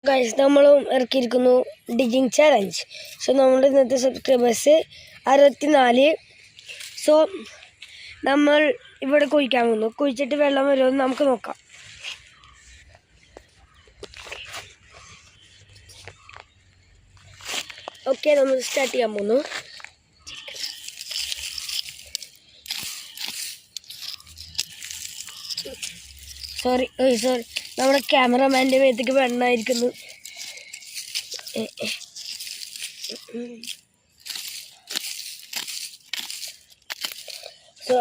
Guys നമ്മളും ഇറക്കിയിരിക്കുന്നു digging challenge. So നമ്മുടെ ഇന്നത്തെ സബ്സ്ക്രൈബേഴ്സ് 64. സോ നമ്മൾ ഇവിടെ കുഴിക്കാൻ പോകുന്നു. കുഴിച്ചിട്ട് വെള്ളം വരുമെന്ന് നമുക്ക് നോക്കാം. ഓക്കെ, നമ്മൾ സ്റ്റാർട്ട് ചെയ്യാൻ പോകുന്നു. സോറി നമ്മുടെ ക്യാമറമാൻ്റെ മേത്തേക്ക് വെണ്ണമായിരിക്കുന്നു. സോ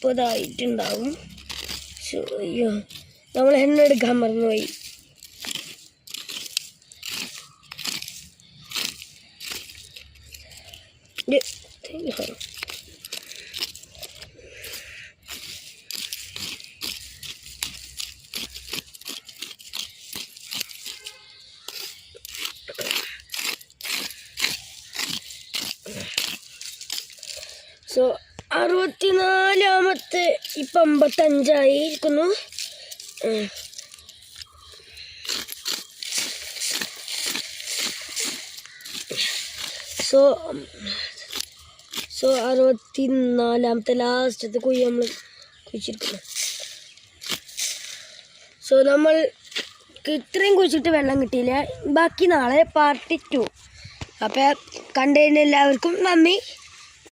30 ആയിട്ടുണ്ടാവും. അയ്യോ, നമ്മൾ എണ്ണ എടുക്കാൻ മറന്നുപോയി. സോ 64-ാമത്തെ ഇപ്പം 55 ആയിരിക്കുന്നു. സോ 64-ാമത്തെ ലാസ്റ്റത്തെ കുഴി നമ്മൾ കുഴിച്ചിരിക്കുന്നു. സോ നമ്മൾക്ക് ഇത്രയും കുഴിച്ചിട്ട് വെള്ളം കിട്ടിയില്ല. ബാക്കി നാളെ പാർട്ട് 2. അപ്പോൾ കണ്ടതിന് എല്ലാവർക്കും നന്ദി.